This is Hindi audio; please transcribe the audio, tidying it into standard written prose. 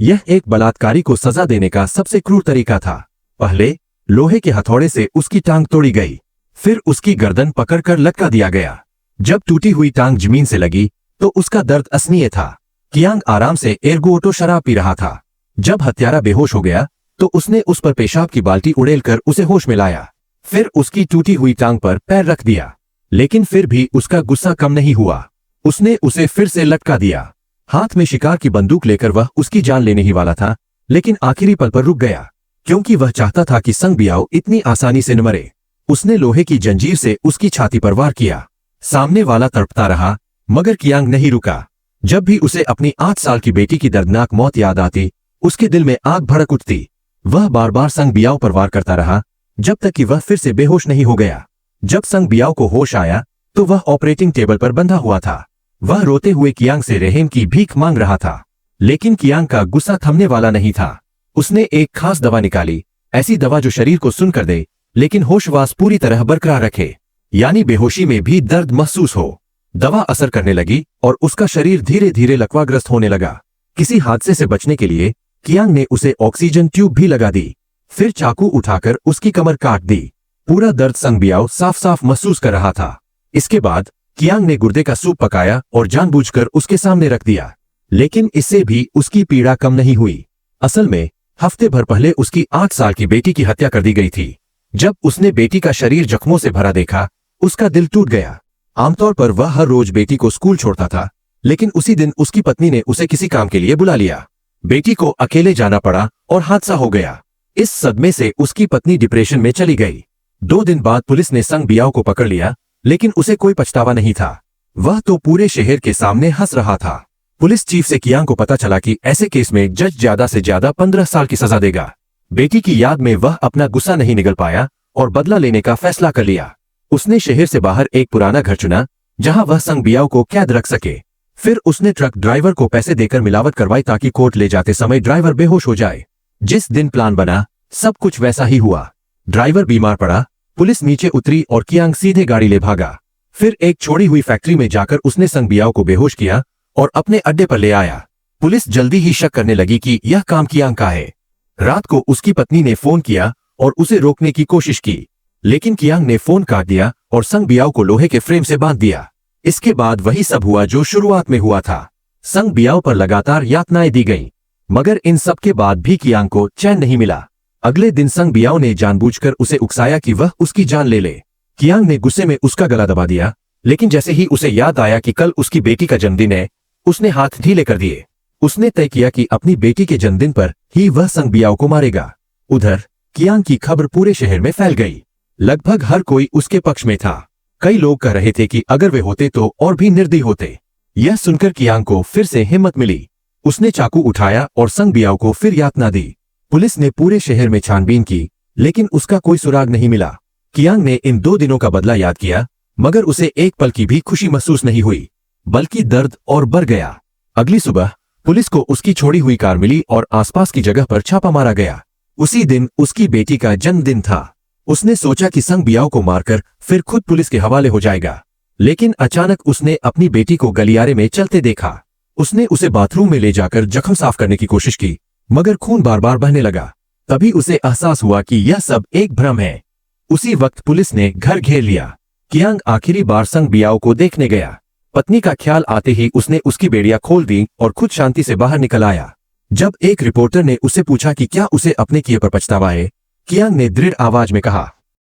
यह एक बलात्कारी को सजा देने का सबसे क्रूर तरीका था। पहले लोहे के हथौड़े से उसकी टांग तोड़ी गई, फिर उसकी गर्दन पकड़कर लटका दिया गया। जब टूटी हुई टांग जमीन से लगी तो उसका दर्द असनीय था। कियांग आराम से एर्गोटो शराब पी रहा था। जब हत्यारा बेहोश हो गया तो उसने उस पर पेशाब की बाल्टी उड़ेलकर उसे होश में लाया, फिर उसकी टूटी हुई टांग पर पैर रख दिया। लेकिन फिर भी उसका गुस्सा कम नहीं हुआ। उसने उसे फिर से लटका दिया। हाथ में शिकार की बंदूक लेकर वह उसकी जान लेने ही वाला था, लेकिन आखिरी पल पर रुक गया, क्योंकि वह चाहता था कि संग बियाओ इतनी आसानी से न मरे। उसने लोहे की जंजीर से उसकी छाती पर वार किया। सामने वाला तड़पता रहा, मगर कियांग नहीं रुका। जब भी उसे अपनी 8 साल की बेटी की दर्दनाक मौत याद आती, उसके दिल में आग भड़क उठती। वह बार बार संग बियाओ पर वार करता रहा, जब तक कि वह फिर से बेहोश नहीं हो गया। जब संग बियाओ को होश आया तो वह ऑपरेटिंग टेबल पर बंधा हुआ था। वह रोते हुए कियांग से रहम की भीख मांग रहा था, लेकिन कियांग का गुस्सा थमने वाला नहीं था। उसने एक खास दवा निकाली, ऐसी दवा जो शरीर को सुन कर दे लेकिन होशवास पूरी तरह बरकरार रखे, यानी बेहोशी में भी दर्द महसूस हो। दवा असर करने लगी और उसका शरीर धीरे धीरे लकवाग्रस्त होने लगा। किसी हादसे से बचने के लिए कियांग ने उसे ऑक्सीजन ट्यूब भी लगा दी, फिर चाकू उठाकर उसकी कमर काट दी। पूरा दर्द संग बियाओ साफ साफ महसूस कर रहा था। इसके बाद कियांग ने गुर्दे का सूप पकाया और जानबूझकर उसके सामने रख दिया, लेकिन इससे भी उसकी पीड़ा कम नहीं हुई। असल में हफ्ते भर पहले उसकी 8 साल की बेटी की हत्या कर दी गई थी। जब उसने बेटी का शरीर जख्मों से भरा देखा, उसका दिल टूट गया। आमतौर पर वह हर रोज बेटी को स्कूल छोड़ता था, लेकिन उसी दिन उसकी पत्नी ने उसे किसी काम के लिए बुला लिया। बेटी को अकेले जाना पड़ा और हादसा हो गया। इस सदमे से उसकी पत्नी डिप्रेशन में चली गई। 2 दिन बाद पुलिस ने संग बियाओ को पकड़ लिया, लेकिन उसे कोई पछतावा नहीं था। वह तो पूरे शहर के सामने हंस रहा था। पुलिस चीफ से कियांग को पता चला कि ऐसे केस में जज ज्यादा से ज्यादा 15 साल की सजा देगा। बेटी की याद में वह अपना गुस्सा नहीं निगल पाया और बदला लेने का फैसला कर लिया। उसने शहर से बाहर एक पुराना घर चुना जहां वह संग बियाओ को कैद रख सके। फिर उसने ट्रक ड्राइवर को पैसे देकर मिलावट करवाई ताकि कोर्ट ले जाते समय ड्राइवर बेहोश हो जाए। जिस दिन प्लान बना सब कुछ वैसा ही हुआ। ड्राइवर बीमार पड़ा, पुलिस नीचे उतरी और कियांग सीधे गाड़ी ले भागा। फिर एक छोड़ी हुई फैक्ट्री में जाकर उसने संग बियाओ को बेहोश किया और अपने अड्डे पर ले आया। पुलिस जल्दी ही शक करने लगी कि यह काम कियांग का है। रात को उसकी पत्नी ने फोन किया और उसे रोकने की कोशिश की, लेकिन कियांग ने फोन काट दिया और संग बियाओ को लोहे के फ्रेम से बांध दिया। इसके बाद वही सब हुआ जो शुरुआत में हुआ था। संग बियाओ पर लगातार यातनाएं दी गईं, मगर इन सब के बाद भी कियांग को चैन नहीं मिला। अगले दिन संग बियाओ ने जानबूझकर उसे उकसाया कि वह उसकी जान ले ले। कियांग ने गुस्से में उसका गला दबा दिया, लेकिन जैसे ही उसे याद आया कि कल उसकी बेटी का जन्मदिन है, उसने हाथ ढीले कर दिए। उसने तय किया कि अपनी बेटी के जन्मदिन पर ही वह संग बियाओ को मारेगा। उधर कियांग की खबर पूरे शहर में फैल गई। लगभग हर कोई उसके पक्ष में था। कई लोग कह रहे थे कि अगर वे होते तो और भी निर्दयी होते। यह सुनकर कियांग को फिर से हिम्मत मिली। उसने चाकू उठाया और संग बियाओ को फिर यातना दी। पुलिस ने पूरे शहर में छानबीन की, लेकिन उसका कोई सुराग नहीं मिला। कियांग ने इन 2 दिनों का बदला याद किया, मगर उसे एक पल की भी खुशी महसूस नहीं हुई, बल्कि दर्द और बढ़ गया। अगली सुबह पुलिस को उसकी छोड़ी हुई कार मिली और आसपास की जगह पर छापा मारा गया। उसी दिन उसकी बेटी का जन्मदिन था। उसने सोचा कि संग बियाओ को मारकर फिर खुद पुलिस के हवाले हो जाएगा, लेकिन अचानक उसने अपनी बेटी को गलियारे में चलते देखा। उसने उसे बाथरूम में ले जाकर जख्म साफ करने की कोशिश की, मगर खून बार बार बहने लगा। तभी उसे एहसास हुआ कि यह सब एक भ्रम है। उसी वक्त पुलिस ने घर घेर लिया। कियांग आखिरी बार संग बियाओ को देखने गया। पत्नी का ख्याल आते ही उसने उसकी बेड़ियां खोल दी और खुद शांति से बाहर निकल आया। जब एक रिपोर्टर ने उसे पूछा कि क्या उसे अपने किए पर पछतावा है, कियांग ने दृढ़ आवाज में कहा,